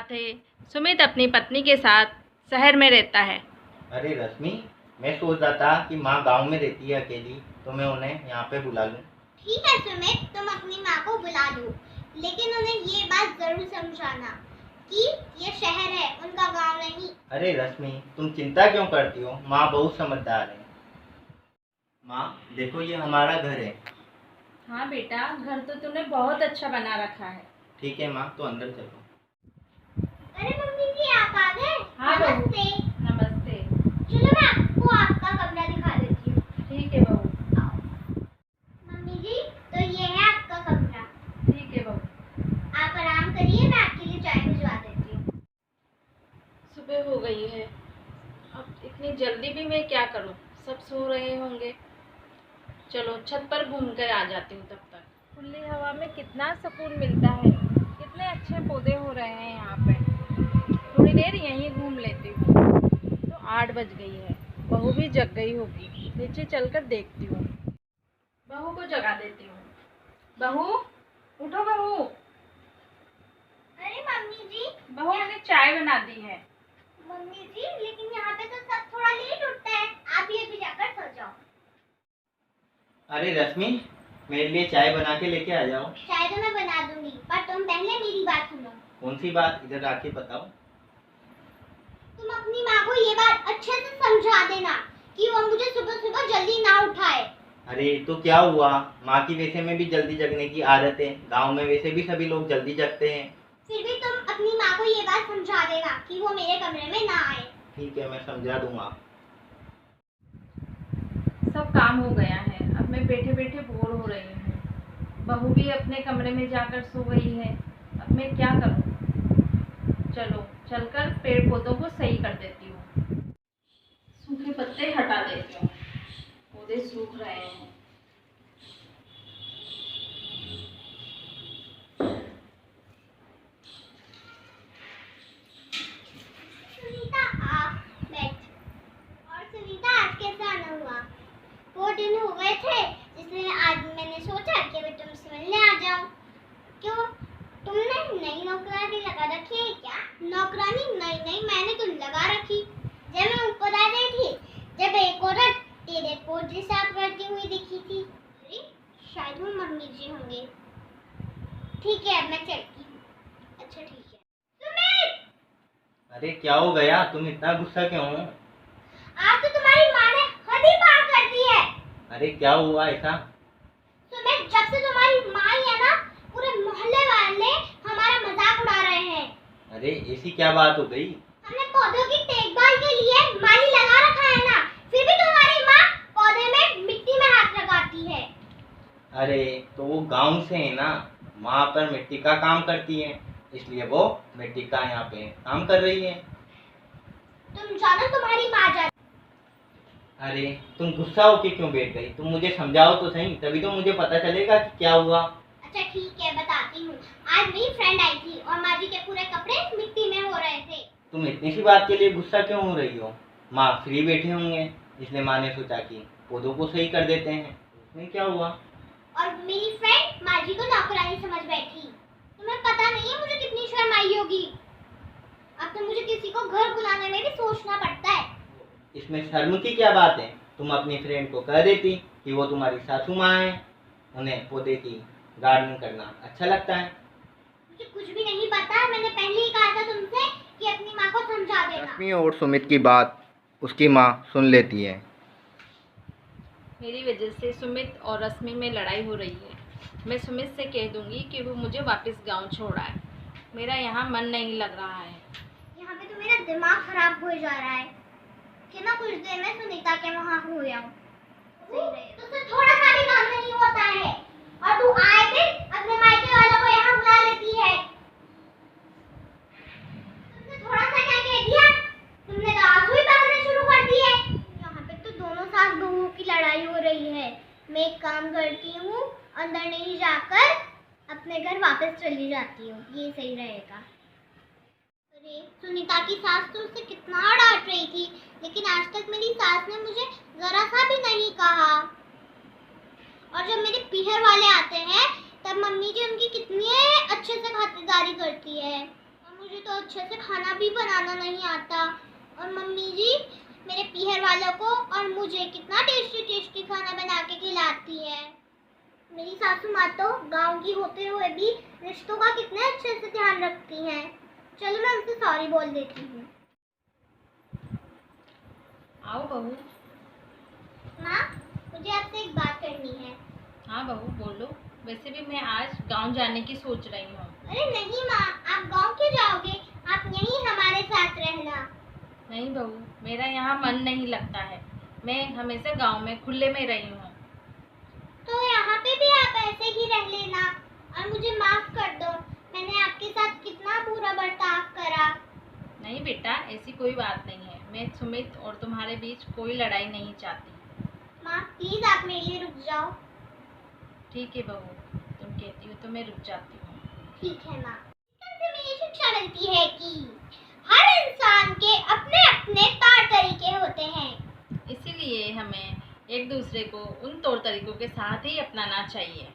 बात है, सुमित अपनी पत्नी के साथ शहर में रहता है। अरे रश्मि, मैं सोच रहा था कि माँ गांव में रहती है अकेली, तो मैं उन्हें यहाँ पे बुला लूँ। ठीक है सुमित, तुम अपनी माँ को बुला लो, लेकिन उन्हें ये बात जरूर समझाना कि ये शहर है, उनका गांव नहीं। अरे रश्मि, तुम चिंता क्यों करती हो? माँ बहुत समझदार है। माँ देखो, ये हमारा घर है। हाँ बेटा, घर तो तूने बहुत अच्छा बना रखा है। ठीक है माँ, तो अंदर चलो। अरे मम्मी जी, आप आ गए? हाँ बहू। नमस्ते। नमस्ते। चलो मैं आपको आपका कमरा दिखा देती हूँ। ठीक है बहू। मम्मी जी, तो ये है आपका कमरा। ठीक है बहू। आप आराम करिए, मैं आपके लिए चाय भिजवा देती हूँ। सुबह हो गई है, अब इतनी जल्दी भी मैं क्या करूं? सब सो रहे होंगे। चलो छत पर घूम कर आ जाती हूँ। तब तक खुली हवा में कितना सुकून मिलता है, कितने अच्छे पौधे हो रहे हैं यहाँ पे। थोड़ी देर यहीं घूम लेती हूँ। तो 8 बज गई है, बहू भी जग गई होगी। नीचे चलकर देखती हूँ, बहू को जगा देती हूँ। बहू उठो बहू। अरे मम्मी जी। बहू मैंने चाय बना दी है। मम्मी जी, लेकिन यहाँ पे तो सब थोड़ा लेट उठता है, आप ये भी जाकर सो जाओ। अरे रश्मि, मेरे लिए चाय बना के लेके आ जाओ। चाय तो मैं बना दूंगी, पर तुम पहले मेरी बात सुनो। कौन सी बात? इधर आके बताओ। तुम अपनी माँ को ये बात अच्छे से समझा देना कि वो मुझे सुबह सुबह जल्दी ना उठाए। अरे तो क्या हुआ? माँ की वैसे में भी जल्दी जगने की आदत है, गांव में वैसे भी सभी लोग जल्दी जगते हैं। फिर भी तुम अपनी माँ को ये बात समझा देना कि वो मेरे कमरे में ना आए। ठीक है, मैं समझा दूंगा। सब काम हो गया है, अब मैं बैठे बैठे बोर हो रही हूँ। बहू भी अपने कमरे में जाकर सो गई है। अब मैं क्या करूँ? चलो चलकर पेड़ पौधों को सही कर देती हूँ। सूखे पत्ते हटा देती हूँ, पौधे सूख रहे हैं। सुनीता, आप बैठ। और सुनीता, आज कैसा आना हुआ? वो दिन हो गए थे जिसमें आज मैंने सोचा कि मैं तुमसे मिलने आ जाऊं। क्यों, तुमने नई नौकरानी लगा रखी है क्या? नौकरानी? नहीं, मैंने तो लगा रखी। जब मैं ऊपर आ रही थी, जब एक औरत तेरे पोर्च साफ करती हुई दिखी थी। अरे शायद वो मम्मी जी होंगे। ठीक है, अब मैं चलती हूँ। अच्छा ठीक है। सुमित! अरे क्या हो गया? तुम इतना गुस्सा क्यों हो? आज तो तुम्हारी माँ ने हद ही पार कर दी है। अरे क्या हुआ ऐसा? सुमित, जब से तुम्हारी माँ आई है ना, पूरे मोहल्ले वाले हमारा मजाक उड़ा रहे हैं। अरे ऐसी क्या बात हो गई? हमने पौधों की देखभाल के लिए माली लगा रखा है ना, फिर भी तुम्हारी माँ पौधे में मिट्टी में हाथ लगाती है। अरे तो वो गांव से है ना, वहाँ पर मिट्टी का काम करती है, इसलिए वो मिट्टी का यहाँ पे काम कर रही है। तुम जानो, तुम्हारी माँ जाने। अरे तुम गुस्सा होके क्यों बैठ गई? तुम मुझे समझाओ तो सही, तभी तो मुझे पता चलेगा कि क्या हुआ। अच्छा ठीक है, बताती हूँ। आज मेरी फ्रेंड आई थी और माँ जी के पूरे कपड़े मिट्टी में हो रहे थे। तुम इतनी सी बात के लिए गुस्सा क्यों हो रही हो? माँ फ्री बैठे होंगे, इसलिए माँ ने सोचा कि पौधों को सही कर देते हैं। उसमें क्या हुआ? और मेरी फ्रेंड माँ जी को नौकरानी समझ बैठी। तुम्हें पता नहीं है मुझे कितनी शर्म आई होगी। अब तो मुझे किसी को घर बुलाने में भी सोचना पड़ता है। इसमें शर्म की क्या बात है? तुम अपनी फ्रेंड को कह देती कि वो तुम्हारी सासू माँ है, उन्हें पौधे की गार्डनिंग करना अच्छा लगता है। मुझे कुछ भी नहीं पता, मैंने पहले ही कहा था तुमसे कि अपनी माँ को समझा देना। रश्मि और सुमित की बात उसकी माँ सुन लेती है। मेरी वजह से सुमित और रश्मि में लड़ाई हो रही है। मैं सुमित से कह दूंगी कि वो मुझे वापस गांव छोड़ आए। मेरा यहाँ मन नहीं लग रहा है। यहाँ पे तो मेरा दिमाग खराब हो जा रहा है कि ना कुछ देर में सुनीता के वहाँ हो जाऊँ। तुझसे थोड़ा सा भी काम नहीं होता है और तू आए दिन अपने मायके वालों को यहाँ बुला लेती है। तुमने थोड़ा सा क्या कह दिया? तुमने तो आंसू ही बहाने शुरू कर दिए। यहाँ पे तो दोनों सास बहू की लड़ाई हो रही है। मैं एक काम करती हूँ, अंदर नहीं जाकर अपने घर वापस चली जाती हूँ, ये सही रहेगा। अरे सुनीता की सास तो उसे कितना डांट रही थी, लेकिन आज तक मेरी सास ने मुझे जरा सा भी नहीं कहा। और जब मेरे पीहर वाले आते हैं तब मम्मी जी उनकी कितनी अच्छे से खातिरदारी करती है। और मुझे तो अच्छे से खाना भी बनाना नहीं आता, और मम्मी जी मेरे पीहर वालों को और मुझे कितना टेस्टी टेस्टी खाना बना के खिलाती है। मेरी सासू माँ तो गांव की होते हुए भी रिश्तों का कितने अच्छे से ध्यान रखती हैं। चलो मैं उनसे सॉरी बोल देती हूँ। आओ बहू। माँ, मुझे आपसे एक बात करनी है। हाँ बहू बोलो। वैसे भी मैं आज गांव जाने की सोच रही हूँ। अरे नहीं माँ, आप गांव क्यों जाओगे? आप यहीं हमारे साथ रहना। नहीं बहू, मेरा यहाँ मन नहीं लगता है। मैं हमेशा गांव में खुले में रही हूँ। तो यहाँ पे भी आप ऐसे ही रह लेना, और मुझे माफ कर दो, मैंने आपके साथ कितना बुरा बर्ताव करा। नहीं बेटा, ऐसी कोई बात नहीं है। मैं सुमित और तुम्हारे बीच कोई लड़ाई नहीं चाहती। माँ प्लीज आप मेरे लिए रुक जाओ। ठीक है बहू, तुम कहती हो तो मैं रुक जाती हूँ। ठीक है माँ। इससे हमें ये शिक्षा मिलती है कि हर इंसान के अपने अपने तौर तरीके होते हैं। इसीलिए हमें एक दूसरे को उन तौर तरीकों के साथ ही अपनाना चाहिए।